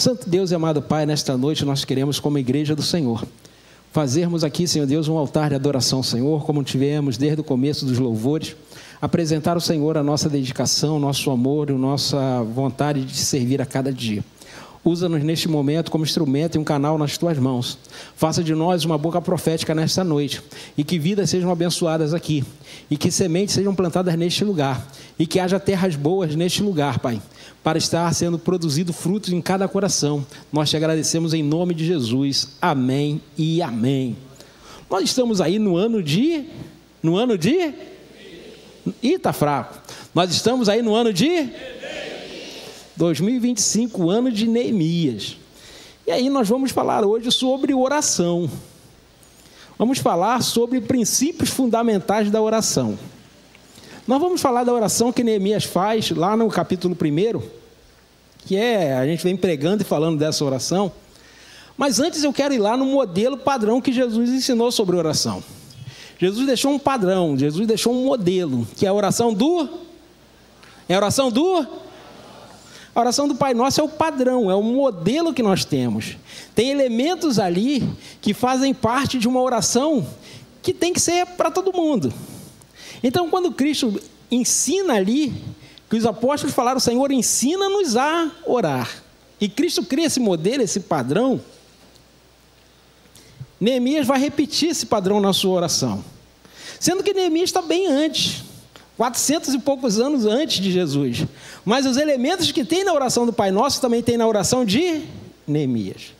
Santo Deus e amado Pai, nesta noite nós queremos, como igreja do Senhor, fazermos aqui, Senhor Deus, um altar de adoração ao Senhor, como tivemos desde o começo dos louvores, apresentar ao Senhor a nossa dedicação, nosso amor e a nossa vontade de servir a cada dia. Usa-nos neste momento como instrumento e um canal nas Tuas mãos. Faça de nós uma boca profética nesta noite, e que vidas sejam abençoadas aqui, e que sementes sejam plantadas neste lugar, e que haja terras boas neste lugar, Pai, para estar sendo produzido frutos em cada coração. Nós te agradecemos em nome de Jesus. Amém e amém. Nós estamos aí no ano de... Ih, tá fraco. Nós estamos aí no ano de 2025, ano de Neemias. E aí nós vamos falar hoje sobre oração. Vamos falar sobre princípios fundamentais da oração. Nós vamos falar da oração que Neemias faz lá no capítulo 1, que a gente vem pregando e falando dessa oração. Mas antes eu quero ir lá no modelo padrão que Jesus ensinou sobre oração. Jesus deixou um padrão, Jesus deixou um modelo, que é a oração do... A oração do Pai Nosso é o padrão, é o modelo que nós temos. Tem elementos ali que fazem parte de uma oração que tem que ser para todo mundo. Então, quando Cristo ensina ali, que os apóstolos falaram, Senhor, ensina-nos a orar. E Cristo cria esse modelo, esse padrão. Neemias vai repetir esse padrão na sua oração. Sendo que Neemias está bem antes, 400 e poucos anos antes de Jesus. Mas os elementos que tem na oração do Pai Nosso também tem na oração de Neemias.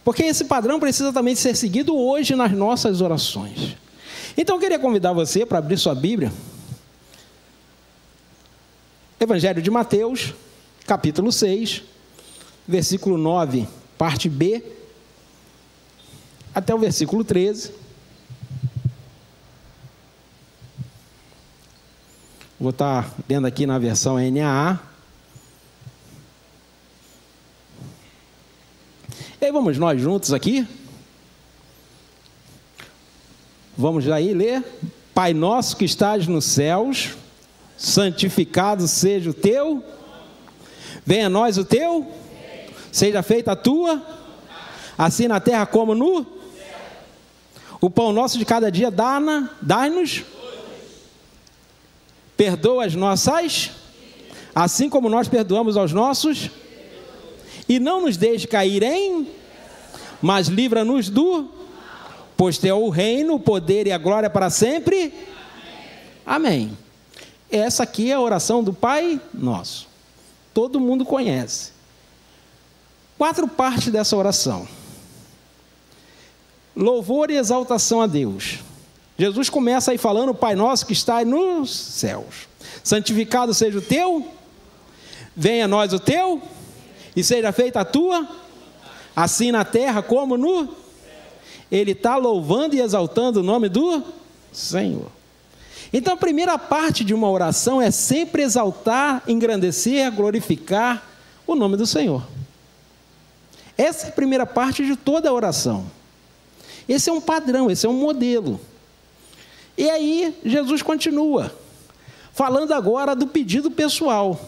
Porque esse padrão precisa também ser seguido hoje nas nossas orações. Então eu queria convidar você para abrir sua Bíblia. Evangelho de Mateus, capítulo 6, versículo 9, parte B, até o versículo 13. Vou estar lendo aqui na versão NAA. E aí vamos nós juntos aqui. Vamos aí ler. Pai nosso que estás nos céus, santificado seja o teu. Venha a nós o teu. Seja feita a tua. Assim na terra como no. O pão nosso de cada dia dai-nos. Perdoa as nossas, assim como nós perdoamos aos nossos, e não nos deixe cair mas livra-nos do, pois teu é o reino, o poder e a glória para sempre. Amém. Essa aqui é a oração do Pai Nosso. Todo mundo conhece. 4 partes dessa oração. Louvor e exaltação a Deus. Jesus começa aí falando, Pai Nosso que está nos céus. Santificado seja o teu, venha a nós o teu, e seja feita a tua, assim na terra como no... Ele está louvando e exaltando o nome do Senhor. Então a primeira parte de uma oração é sempre exaltar, engrandecer, glorificar o nome do Senhor. Essa é a primeira parte de toda a oração. Esse é um padrão, esse é um modelo. E aí, Jesus continua, falando agora do pedido pessoal,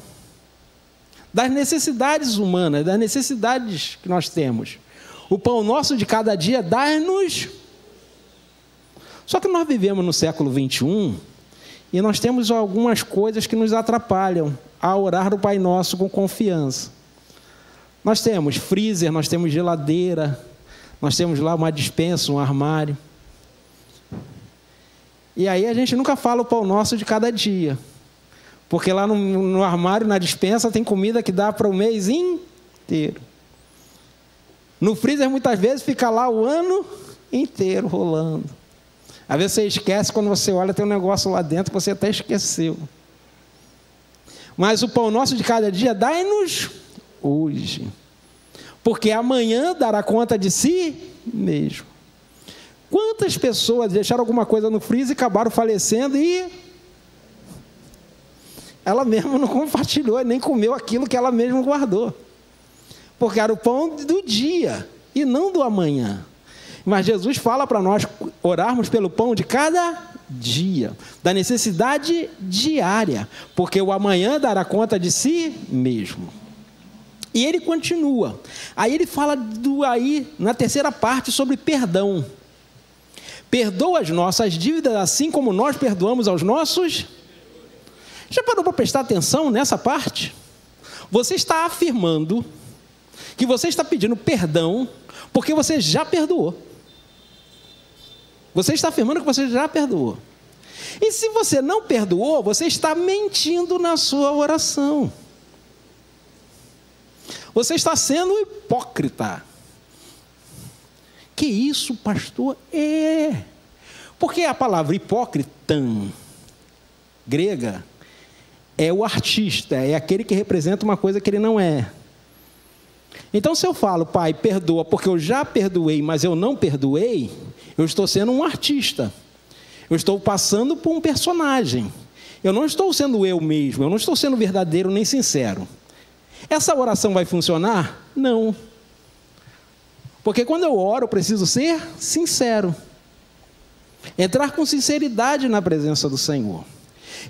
das necessidades humanas, das necessidades que nós temos. O pão nosso de cada dia dai-nos. Só que nós vivemos no século 21 e nós temos algumas coisas que nos atrapalham a orar o Pai Nosso com confiança. Nós temos freezer, nós temos geladeira, nós temos lá uma despensa, um armário. E aí a gente nunca fala o pão nosso de cada dia. Porque lá no armário, na despensa, tem comida que dá para o mês inteiro. No freezer, muitas vezes, fica lá o ano inteiro rolando. Às vezes você esquece, quando você olha, tem um negócio lá dentro que você até esqueceu. Mas o pão nosso de cada dia, dai-nos hoje. Porque amanhã dará conta de si mesmo. Quantas pessoas deixaram alguma coisa no freezer e acabaram falecendo e ela mesma não compartilhou, nem comeu aquilo que ela mesma guardou. Porque era o pão do dia e não do amanhã. Mas Jesus fala para nós orarmos pelo pão de cada dia, da necessidade diária, porque o amanhã dará conta de si mesmo. E ele continua. Aí ele fala aí na terceira parte sobre perdão. Perdoa as nossas dívidas assim como nós perdoamos aos nossos. Já parou para prestar atenção nessa parte? Você está afirmando que você está pedindo perdão porque você já perdoou. Você está afirmando que você já perdoou. E se você não perdoou, você está mentindo na sua oração. Você está sendo hipócrita. Que isso, pastor? Porque a palavra hipócrita, grega, é o artista, é aquele que representa uma coisa que ele não é. Então, se eu falo, pai, perdoa, porque eu já perdoei, mas eu não perdoei, eu estou sendo um artista. Eu estou passando por um personagem. Eu não estou sendo eu mesmo, eu não estou sendo verdadeiro nem sincero. Essa oração vai funcionar? Não. Porque quando eu oro, eu preciso ser sincero. Entrar com sinceridade na presença do Senhor.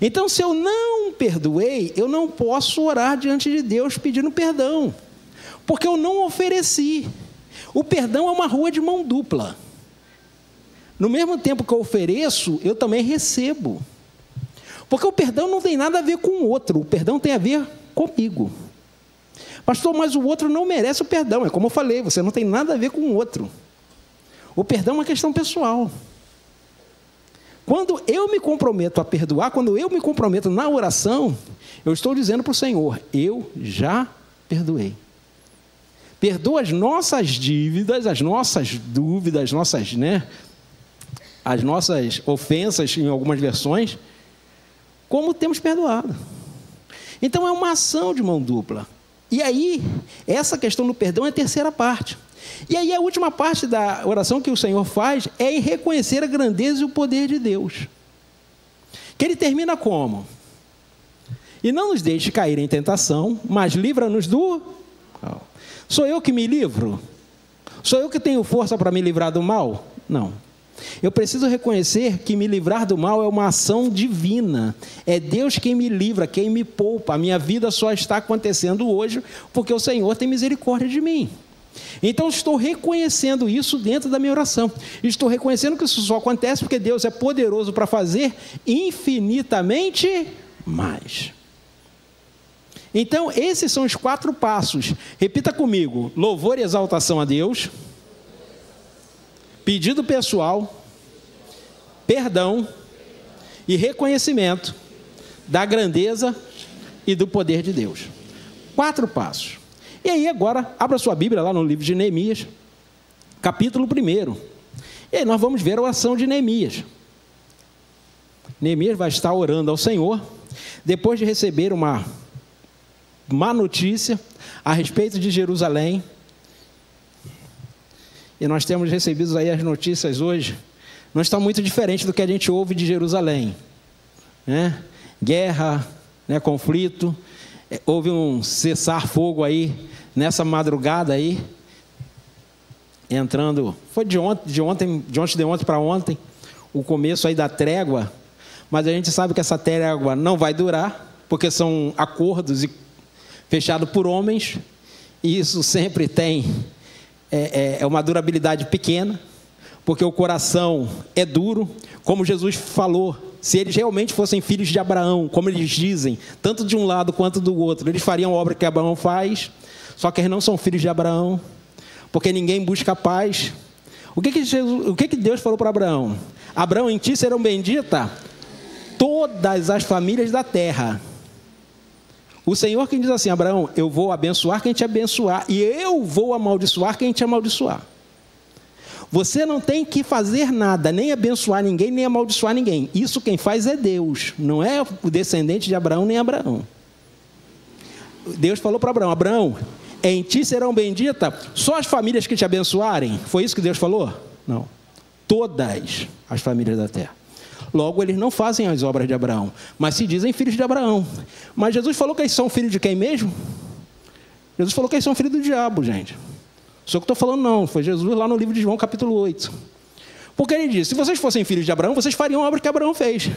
Então, se eu não perdoei, eu não posso orar diante de Deus pedindo perdão. Porque eu não ofereci. O perdão é uma rua de mão dupla. No mesmo tempo que eu ofereço, eu também recebo. Porque o perdão não tem nada a ver com o outro. O perdão tem a ver comigo. Pastor, mas o outro não merece o perdão. É como eu falei, você não tem nada a ver com o outro. O perdão é uma questão pessoal. Quando eu me comprometo a perdoar, quando eu me comprometo na oração, eu estou dizendo para o Senhor, eu já perdoei. Perdoa as nossas dívidas, as nossas dúvidas, as nossas ofensas, em algumas versões, como temos perdoado. Então é uma ação de mão dupla. E aí, essa questão do perdão é a terceira parte. E aí a última parte da oração que o Senhor faz é em reconhecer a grandeza e o poder de Deus. Que ele termina como? E não nos deixe cair em tentação, mas livra-nos do mal. Sou eu que me livro? Sou eu que tenho força para me livrar do mal? Não. Eu preciso reconhecer que me livrar do mal é uma ação divina. É Deus quem me livra, quem me poupa. A minha vida só está acontecendo hoje porque o Senhor tem misericórdia de mim. Então estou reconhecendo isso dentro da minha oração. Estou reconhecendo que isso só acontece porque Deus é poderoso para fazer infinitamente mais. Então esses são os 4 passos. Repita comigo: louvor e exaltação a Deus, pedido pessoal, perdão e reconhecimento da grandeza e do poder de Deus. 4 passos. E aí agora, abra sua Bíblia lá no livro de Neemias, capítulo 1. E aí nós vamos ver a oração de Neemias. Neemias vai estar orando ao Senhor, depois de receber uma má notícia a respeito de Jerusalém. E nós temos recebido aí as notícias hoje, não está muito diferente do que a gente ouve de Jerusalém, né? Guerra, né? Conflito, houve um cessar-fogo aí, nessa madrugada aí, entrando, foi de ontem para ontem, o começo aí da trégua, mas a gente sabe que essa trégua não vai durar, porque são acordos fechados por homens, e isso sempre tem uma durabilidade pequena, porque o coração é duro, como Jesus falou, se eles realmente fossem filhos de Abraão, como eles dizem, tanto de um lado quanto do outro, eles fariam a obra que Abraão faz, só que eles não são filhos de Abraão, porque ninguém busca paz. O que Deus falou para Abraão? Abraão, em ti serão benditas todas as famílias da terra. O Senhor quem diz assim: Abraão, eu vou abençoar quem te abençoar, e eu vou amaldiçoar quem te amaldiçoar. Você não tem que fazer nada, nem abençoar ninguém, nem amaldiçoar ninguém. Isso quem faz é Deus, não é o descendente de Abraão, nem Abraão. Deus falou para Abraão: Abraão, em ti serão benditas só as famílias que te abençoarem. Foi isso que Deus falou? Não. Todas as famílias da terra. Logo, eles não fazem as obras de Abraão, mas se dizem filhos de Abraão. Mas Jesus falou que eles são filhos de quem mesmo? Jesus falou que eles são filhos do diabo, gente. Só que eu estou falando não, foi Jesus lá no livro de João, capítulo 8. Porque ele disse: se vocês fossem filhos de Abraão, vocês fariam a obra que Abraão fez.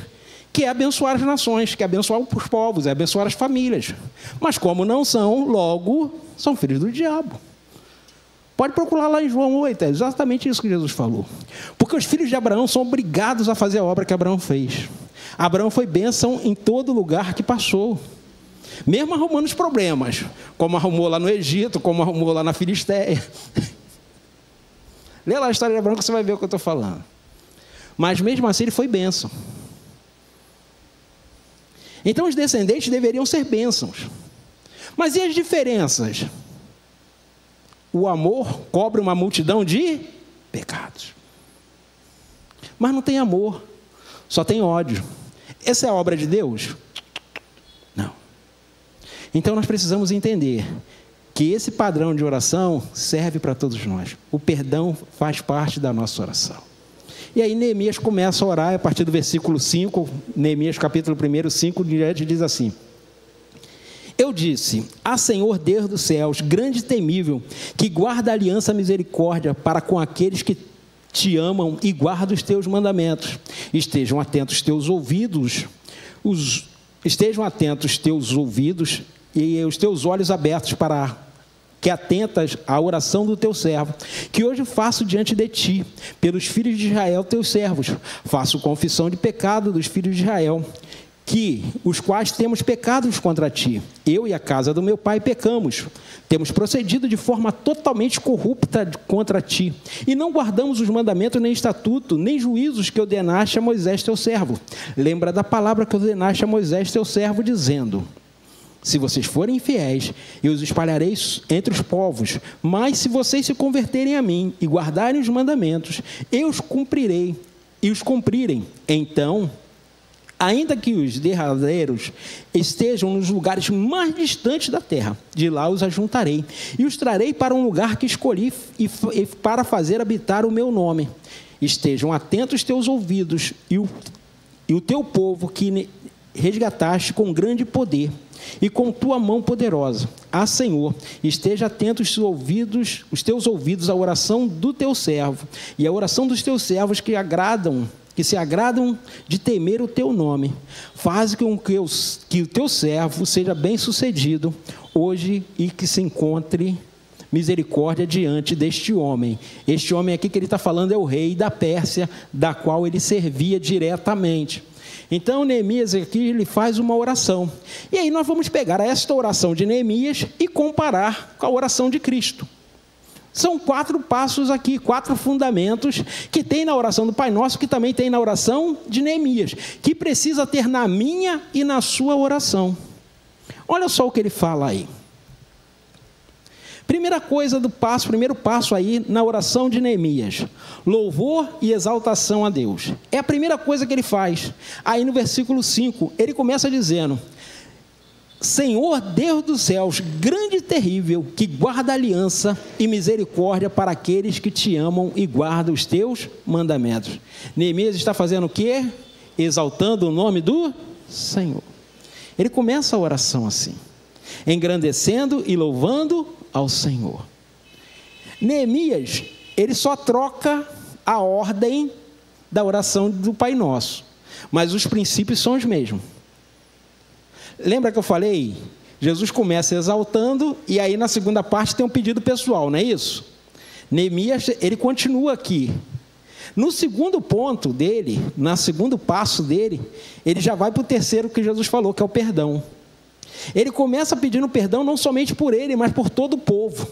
que é abençoar as nações, que é abençoar os povos, é abençoar as famílias. Mas como não são, logo são filhos do diabo. Pode procurar lá em João 8, é exatamente isso que Jesus falou. Porque os filhos de Abraão são obrigados a fazer a obra que Abraão fez. Abraão foi bênção em todo lugar que passou. Mesmo arrumando os problemas, como arrumou lá no Egito, como arrumou lá na Filistéia. Lê lá a história de Abraão que você vai ver o que eu estou falando. Mas mesmo assim ele foi bênção. Então os descendentes deveriam ser bênçãos. Mas e as diferenças? O amor cobre uma multidão de pecados. Mas não tem amor, só tem ódio. Essa é a obra de Deus? Não. Então nós precisamos entender que esse padrão de oração serve para todos nós. O perdão faz parte da nossa oração. E aí Neemias começa a orar a partir do versículo 5, Neemias capítulo 1, 5 diante, diz assim: eu disse: ah, Senhor Deus dos céus, grande e temível, que guarda a aliança e a misericórdia para com aqueles que te amam e guardam os teus mandamentos. Estejam atentos teus ouvidos, estejam atentos teus ouvidos e os teus olhos abertos para que atentas à oração do teu servo, que hoje faço diante de ti, pelos filhos de Israel, teus servos. Faço confissão de pecado dos filhos de Israel, que os quais temos pecados contra ti. Eu e a casa do meu pai pecamos. Temos procedido de forma totalmente corrupta contra ti, e não guardamos os mandamentos, nem estatuto, nem juízos que ordenaste a Moisés teu servo. Lembra da palavra que ordenaste a Moisés teu servo, dizendo: se vocês forem infiéis, eu os espalharei entre os povos, mas se vocês se converterem a mim e guardarem os mandamentos, eu os cumprirei e os cumprirem. Então, ainda que os derradeiros estejam nos lugares mais distantes da terra, de lá os ajuntarei e os trarei para um lugar que escolhi e para fazer habitar o meu nome. Estejam atentos teus ouvidos e o teu povo que resgataste com grande poder e com tua mão poderosa. Ah, Senhor, esteja atento os teus ouvidos à oração do teu servo e à oração dos teus servos que se agradam de temer o teu nome. Faz com que o teu servo seja bem sucedido hoje e que se encontre misericórdia diante deste homem. Este homem aqui que ele está falando é o rei da Pérsia, da qual ele servia diretamente. Então Neemias aqui ele faz uma oração. E aí nós vamos pegar esta oração de Neemias e comparar com a oração de Cristo. São 4 passos aqui, 4 fundamentos que tem na oração do Pai Nosso, que também tem na oração de Neemias, que precisa ter na minha e na sua oração. Olha só o que ele fala aí. Primeiro passo aí na oração de Neemias: louvor e exaltação a Deus. É a primeira coisa que ele faz. Aí no versículo 5, ele começa dizendo: Senhor Deus dos céus, grande e terrível, que guarda aliança e misericórdia para aqueles que te amam e guardam os teus mandamentos. Neemias está fazendo o quê? Exaltando o nome do Senhor. Ele começa a oração assim, engrandecendo e louvando ao Senhor. Neemias, ele só troca a ordem da oração do Pai Nosso, mas os princípios são os mesmos. Lembra que eu falei? Jesus começa exaltando e aí na segunda parte tem um pedido pessoal, não é isso? Neemias, ele continua aqui. No segundo ponto dele, no segundo passo dele, ele já vai para o terceiro que Jesus falou, que é o perdão. Ele começa pedindo perdão não somente por ele, mas por todo o povo,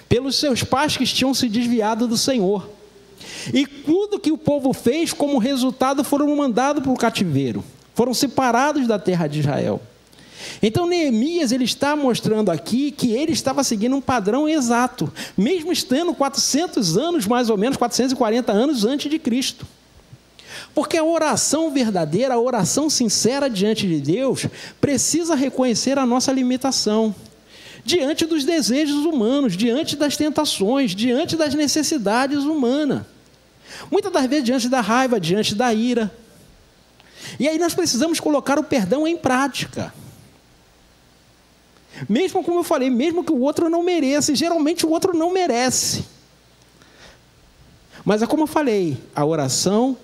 pelos seus pais que tinham se desviado do Senhor. E tudo que o povo fez, como resultado, foram mandados para o cativeiro, foram separados da terra de Israel. Então Neemias, ele está mostrando aqui que ele estava seguindo um padrão exato, mesmo estando 400 anos, mais ou menos, 440 anos antes de Cristo. Porque a oração verdadeira, a oração sincera diante de Deus, precisa reconhecer a nossa limitação, diante dos desejos humanos, diante das tentações, diante das necessidades humanas. Muitas das vezes diante da raiva, diante da ira. E aí nós precisamos colocar o perdão em prática. Mesmo como eu falei, mesmo que o outro não mereça, e geralmente o outro não merece. Mas é como eu falei, a oração,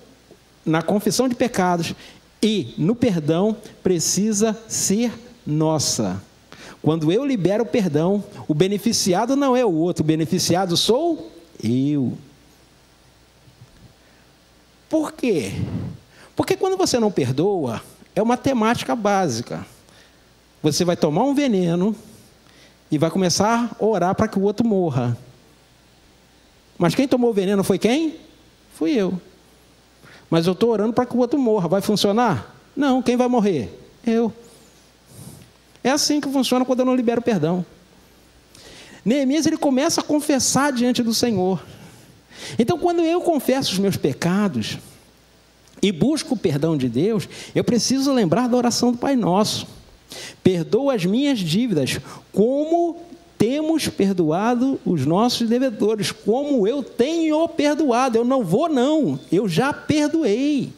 na confissão de pecados, E no perdão precisa ser nossa. Quando eu libero o perdão, o beneficiado não é o outro, o beneficiado sou eu. Por quê? Porque quando você não perdoa, é uma temática básica. Você vai tomar um veneno e vai começar a orar para que o outro morra. Mas quem tomou o veneno foi quem? Fui eu. Mas eu estou orando para que o outro morra. Vai funcionar? Não. Quem vai morrer? Eu. É assim que funciona quando eu não libero perdão. Neemias, ele começa a confessar diante do Senhor. Então, quando eu confesso os meus pecados e busco o perdão de Deus, eu preciso lembrar da oração do Pai Nosso. Perdoa as minhas dívidas, como temos perdoado os nossos devedores, como eu tenho perdoado. Eu não vou não, eu já perdoei.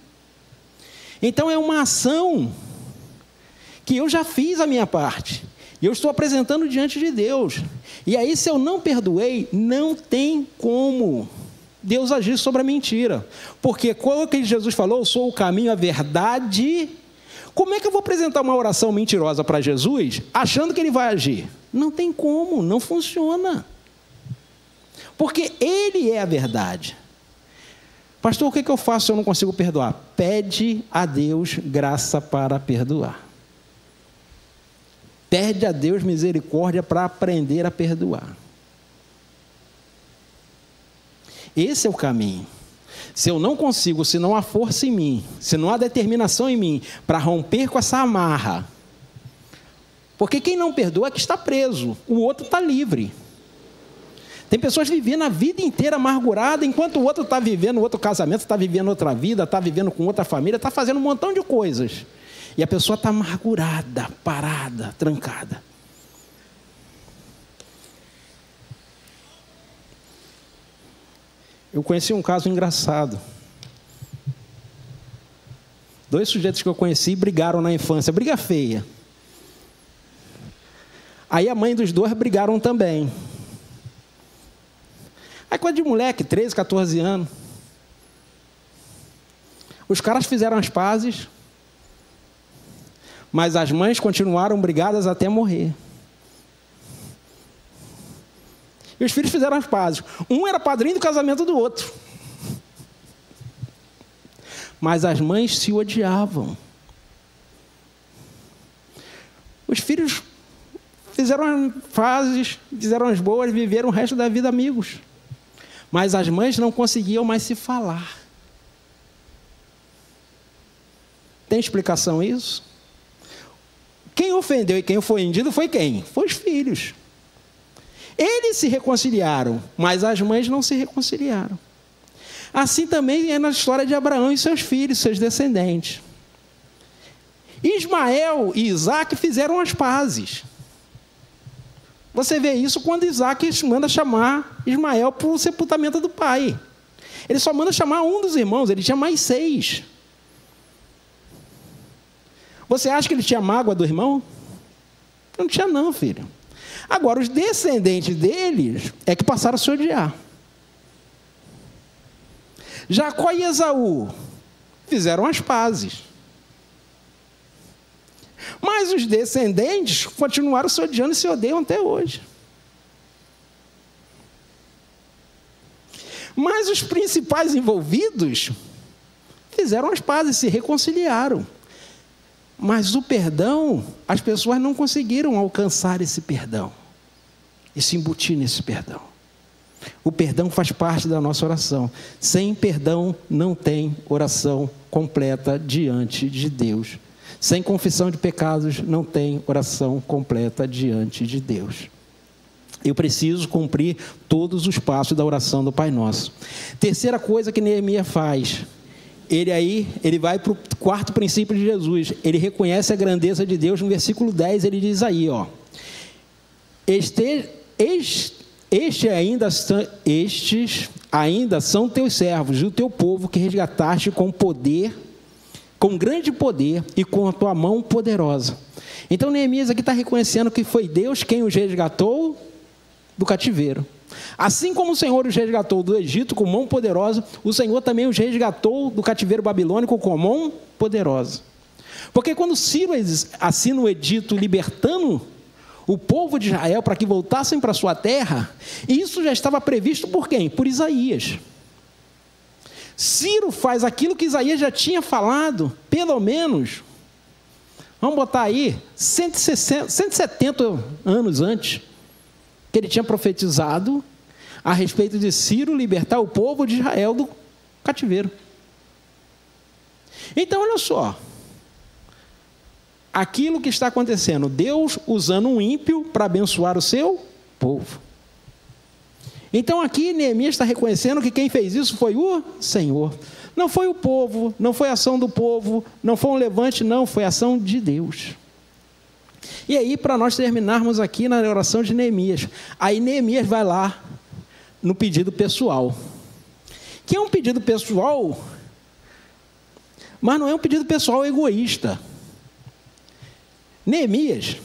Então é uma ação que eu já fiz a minha parte, e eu estou apresentando diante de Deus. E aí, se eu não perdoei, não tem como Deus agir sobre a mentira, porque qual é que Jesus falou? Eu sou o caminho, a verdade. Como é que eu vou apresentar uma oração mentirosa para Jesus, achando que ele vai agir? Não tem como, não funciona, porque ele é a verdade. Pastor, o que eu faço se eu não consigo perdoar? Pede a Deus graça para perdoar. Pede a Deus misericórdia para aprender a perdoar. Esse é o caminho. Se eu não consigo, se não há força em mim, se não há determinação em mim para romper com essa amarra, porque quem não perdoa é que está preso, o outro está livre. Tem pessoas vivendo a vida inteira amargurada, enquanto o outro está vivendo outro casamento, está vivendo outra vida, está vivendo com outra família, está fazendo um montão de coisas. E a pessoa está amargurada, parada, trancada. Eu conheci um caso engraçado. 2 sujeitos que eu conheci brigaram na infância, briga feia. Aí a mãe dos 2 brigaram também. Aí coisa de moleque, 13, 14 anos. Os caras fizeram as pazes, mas as mães continuaram brigadas até morrer. E os filhos fizeram as pazes. Um era padrinho do casamento do outro. Mas as mães se odiavam. Os filhos fizeram fases, fizeram as boas, viveram o resto da vida amigos. Mas as mães não conseguiam mais se falar. Tem explicação isso? Quem ofendeu e quem foi ofendido foi quem? Foi os filhos. Eles se reconciliaram, mas as mães não se reconciliaram. Assim também é na história de Abraão e seus filhos, seus descendentes. Ismael e Isaac fizeram as pazes. Você vê isso quando Isaac manda chamar Ismael para o sepultamento do pai. Ele só manda chamar um dos irmãos, ele tinha mais 6. Você acha que ele tinha mágoa do irmão? Não tinha não, filho. Agora, os descendentes deles é que passaram a se odiar. Jacó e Esaú fizeram as pazes. Mas os descendentes continuaram se odiando e se odeiam até hoje. Mas os principais envolvidos fizeram as pazes, se reconciliaram. Mas o perdão, as pessoas não conseguiram alcançar esse perdão e se embutir nesse perdão. O perdão faz parte da nossa oração. Sem perdão não tem oração completa diante de Deus. Sem confissão de pecados não tem oração completa diante de Deus. Eu preciso cumprir todos os passos da oração do Pai Nosso. Terceira coisa que Neemias faz, ele vai para o 4º princípio de Jesus. Ele reconhece a grandeza de Deus. No versículo 10 ele diz aí, ó: estes ainda são teus servos e o teu povo que resgataste com poder, com grande poder e com a tua mão poderosa. Então Neemias aqui está reconhecendo que foi Deus quem os resgatou do cativeiro. Assim como o Senhor os resgatou do Egito com mão poderosa, o Senhor também os resgatou do cativeiro babilônico com mão poderosa. Porque quando Ciro assina o edito libertando o povo de Israel para que voltassem para sua terra, isso já estava previsto por quem? Por Isaías. Ciro faz aquilo que Isaías já tinha falado, pelo menos, vamos botar aí, 170 anos antes, que ele tinha profetizado a respeito de Ciro libertar o povo de Israel do cativeiro. Então, olha só, aquilo que está acontecendo, Deus usando um ímpio para abençoar o seu povo. Então aqui Neemias está reconhecendo que quem fez isso foi o Senhor. Não foi o povo, não foi a ação do povo, não foi um levante, não, foi a ação de Deus. E aí, para nós terminarmos aqui na oração de Neemias, aí Neemias vai lá no pedido pessoal. Que é um pedido pessoal, mas não é um pedido pessoal egoísta. Neemias,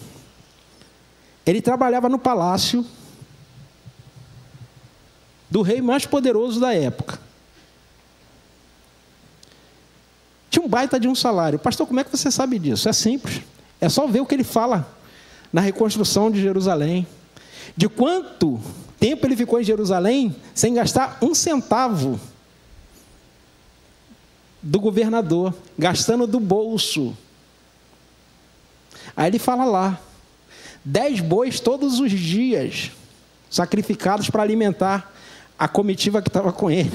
ele trabalhava no palácio do rei mais poderoso da época. Tinha um baita de um salário. Pastor, como é que você sabe disso? É simples. É só ver o que ele fala na reconstrução de Jerusalém. De quanto tempo ele ficou em Jerusalém sem gastar um centavo do governador, gastando do bolso. Aí ele fala lá, 10 bois todos os dias, sacrificados para alimentar a comitiva que estava com ele.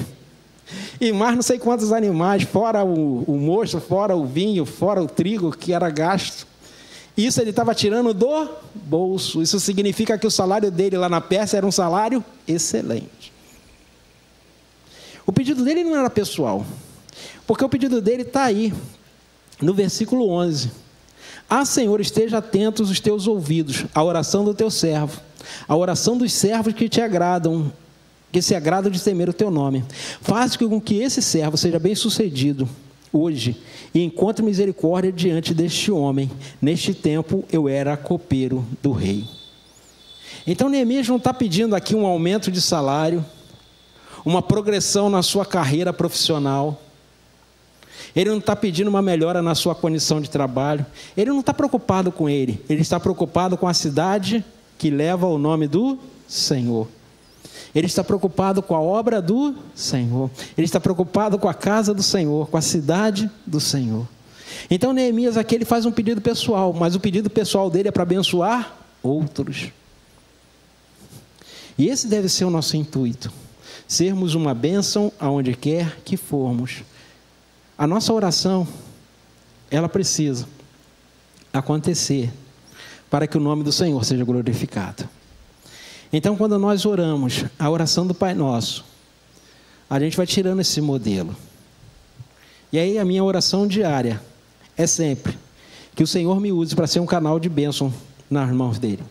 E mais não sei quantos animais, fora o mosto, fora o vinho, fora o trigo que era gasto. Isso ele estava tirando do bolso. Isso significa que o salário dele lá na Pérsia era um salário excelente. O pedido dele não era pessoal, porque o pedido dele está aí, no versículo 11. Ah, Senhor, esteja atentos os teus ouvidos à oração do teu servo, à oração dos servos que te agradam, que se agradam de temer o teu nome. Faz com que esse servo seja bem sucedido hoje e encontre misericórdia diante deste homem. Neste tempo eu era copeiro do rei. Então Neemias não está pedindo aqui um aumento de salário, uma progressão na sua carreira profissional. Ele não está pedindo uma melhora na sua condição de trabalho. Ele não está preocupado com ele. Ele está preocupado com a cidade que leva o nome do Senhor. Ele está preocupado com a obra do Senhor. Ele está preocupado com a casa do Senhor, com a cidade do Senhor. Então Neemias aqui ele faz um pedido pessoal, mas o pedido pessoal dele é para abençoar outros. E esse deve ser o nosso intuito. Sermos uma bênção aonde quer que formos. A nossa oração, ela precisa acontecer para que o nome do Senhor seja glorificado. Então, quando nós oramos a oração do Pai Nosso, a gente vai tirando esse modelo. E aí a minha oração diária é sempre que o Senhor me use para ser um canal de bênção nas mãos dele.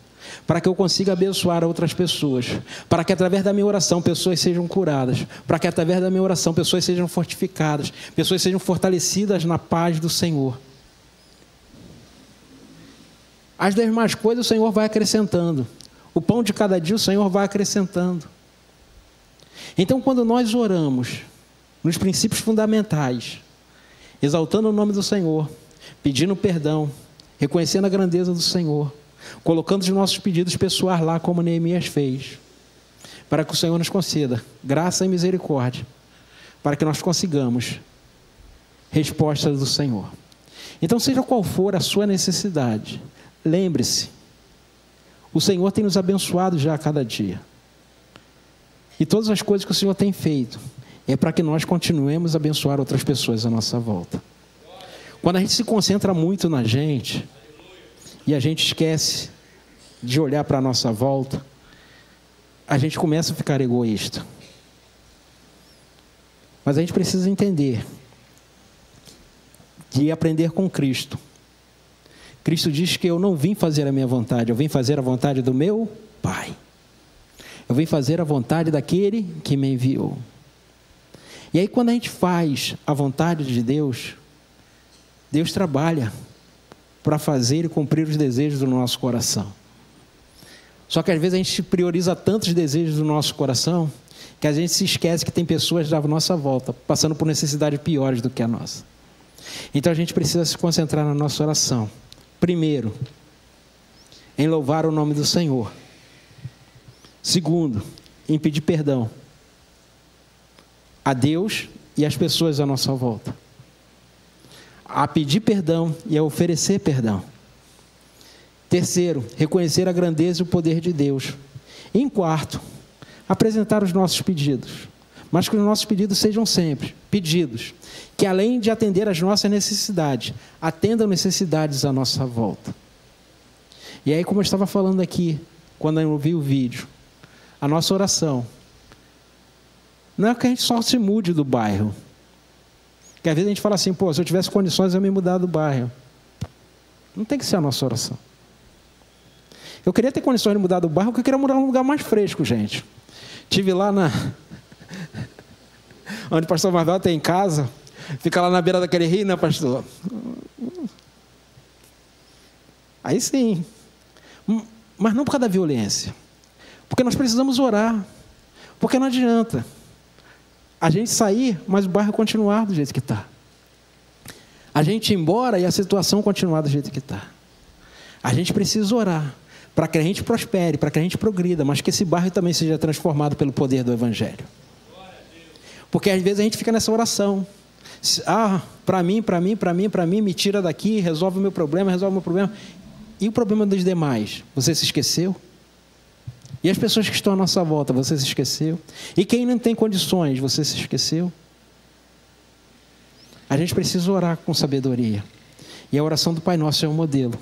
Para que eu consiga abençoar outras pessoas. Para que através da minha oração pessoas sejam curadas. Para que através da minha oração pessoas sejam fortificadas. Pessoas sejam fortalecidas na paz do Senhor. As demais coisas o Senhor vai acrescentando. O pão de cada dia o Senhor vai acrescentando. Então, quando nós oramos nos princípios fundamentais, exaltando o nome do Senhor, pedindo perdão, reconhecendo a grandeza do Senhor, colocando os nossos pedidos pessoais lá, como Neemias fez, para que o Senhor nos conceda graça e misericórdia, para que nós consigamos respostas do Senhor. Então, seja qual for a sua necessidade, lembre-se, o Senhor tem nos abençoado já a cada dia. E todas as coisas que o Senhor tem feito é para que nós continuemos a abençoar outras pessoas à nossa volta. Quando a gente se concentra muito na gente e a gente esquece de olhar para a nossa volta, a gente começa a ficar egoísta. Mas a gente precisa entender e aprender com Cristo. Cristo diz que eu não vim fazer a minha vontade, eu vim fazer a vontade do meu Pai. Eu vim fazer a vontade daquele que me enviou. E aí quando a gente faz a vontade de Deus, Deus trabalha para fazer e cumprir os desejos do nosso coração. Só que às vezes a gente prioriza tantos desejos do nosso coração, que a gente se esquece que tem pessoas à nossa volta, passando por necessidades piores do que a nossa. Então a gente precisa se concentrar na nossa oração. Primeiro, em louvar o nome do Senhor. Segundo, em pedir perdão a Deus e às pessoas à nossa volta. A pedir perdão e a oferecer perdão. Terceiro, reconhecer a grandeza e o poder de Deus. E em quarto, apresentar os nossos pedidos. Mas que os nossos pedidos sejam sempre pedidos que, além de atender às nossas necessidades, atendam necessidades à nossa volta. E aí, como eu estava falando aqui, quando eu vi o vídeo, a nossa oração não é que a gente só se mude do bairro. Porque às vezes a gente fala assim, se eu tivesse condições eu me mudar do bairro. Não tem que ser a nossa oração. Eu queria ter condições de mudar do bairro, porque eu queria mudar num lugar mais fresco, gente. Estive lá onde o pastor Marvel tem casa, fica lá na beira daquele rio, né, pastor? Aí sim. Mas não por causa da violência. Porque nós precisamos orar. Porque não adianta a gente sair, mas o bairro continuar do jeito que está. A gente ir embora e a situação continuar do jeito que está. A gente precisa orar para que a gente prospere, para que a gente progrida, mas que esse bairro também seja transformado pelo poder do Evangelho. Porque às vezes a gente fica nessa oração. Para mim, me tira daqui, resolve o meu problema. E o problema dos demais? Você se esqueceu? E as pessoas que estão à nossa volta, você se esqueceu? E quem não tem condições, você se esqueceu? A gente precisa orar com sabedoria. E a oração do Pai Nosso é um modelo.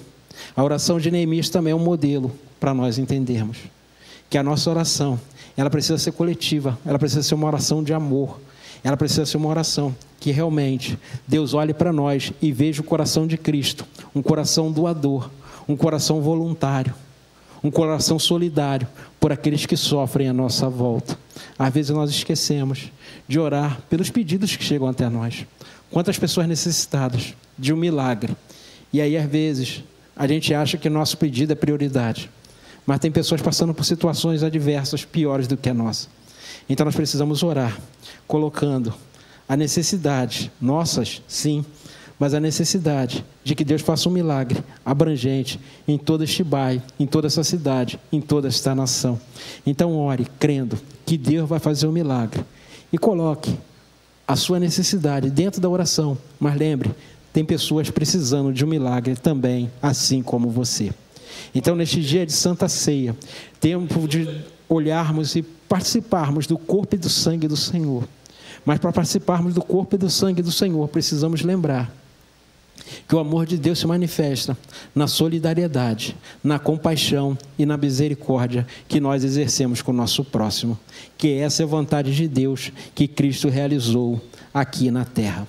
A oração de Neemias também é um modelo para nós entendermos que a nossa oração, ela precisa ser coletiva, ela precisa ser uma oração de amor, ela precisa ser uma oração que realmente Deus olhe para nós e veja o coração de Cristo, um coração doador, um coração voluntário, um coração solidário por aqueles que sofrem à nossa volta. Às vezes nós esquecemos de orar pelos pedidos que chegam até nós. Quantas pessoas necessitadas de um milagre. E aí, às vezes, a gente acha que nosso pedido é prioridade. Mas tem pessoas passando por situações adversas, piores do que a nossa. Então nós precisamos orar, colocando a necessidade, nossas, sim, mas a necessidade de que Deus faça um milagre abrangente em todo este bairro, em toda essa cidade, em toda esta nação. Então ore, crendo que Deus vai fazer um milagre. E coloque a sua necessidade dentro da oração. Mas lembre, tem pessoas precisando de um milagre também, assim como você. Então, neste dia de Santa Ceia, tempo de olharmos e participarmos do corpo e do sangue do Senhor. Mas para participarmos do corpo e do sangue do Senhor, precisamos lembrar que o amor de Deus se manifesta na solidariedade, na compaixão e na misericórdia que nós exercemos com o nosso próximo. Que essa é a vontade de Deus que Cristo realizou aqui na terra.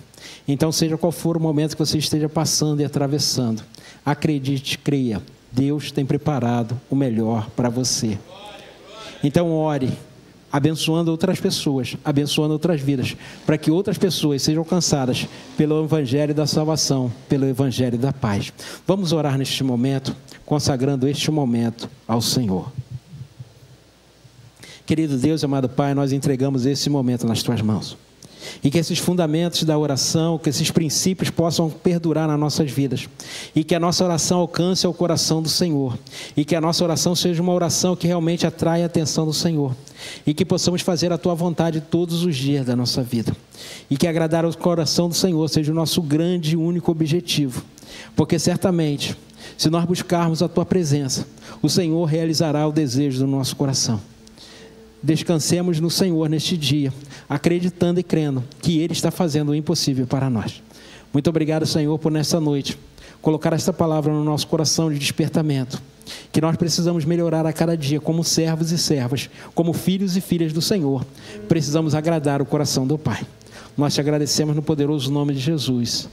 Então, seja qual for o momento que você esteja passando e atravessando, acredite, creia, Deus tem preparado o melhor para você. Então, ore, abençoando outras pessoas, abençoando outras vidas, para que outras pessoas sejam alcançadas pelo Evangelho da salvação, pelo Evangelho da paz. Vamos orar neste momento, consagrando este momento ao Senhor. Querido Deus, amado Pai, nós entregamos esse momento nas Tuas mãos. E que esses fundamentos da oração, que esses princípios possam perdurar nas nossas vidas. E que a nossa oração alcance o coração do Senhor. E que a nossa oração seja uma oração que realmente atrai a atenção do Senhor. E que possamos fazer a Tua vontade todos os dias da nossa vida. E que agradar ao coração do Senhor seja o nosso grande e único objetivo. Porque certamente, se nós buscarmos a Tua presença, o Senhor realizará o desejo do nosso coração. Descansemos no Senhor neste dia, acreditando e crendo que Ele está fazendo o impossível para nós. Muito obrigado, Senhor, por nesta noite colocar esta palavra no nosso coração de despertamento, que nós precisamos melhorar a cada dia como servos e servas, como filhos e filhas do Senhor. Precisamos agradar o coração do Pai. Nós te agradecemos no poderoso nome de Jesus.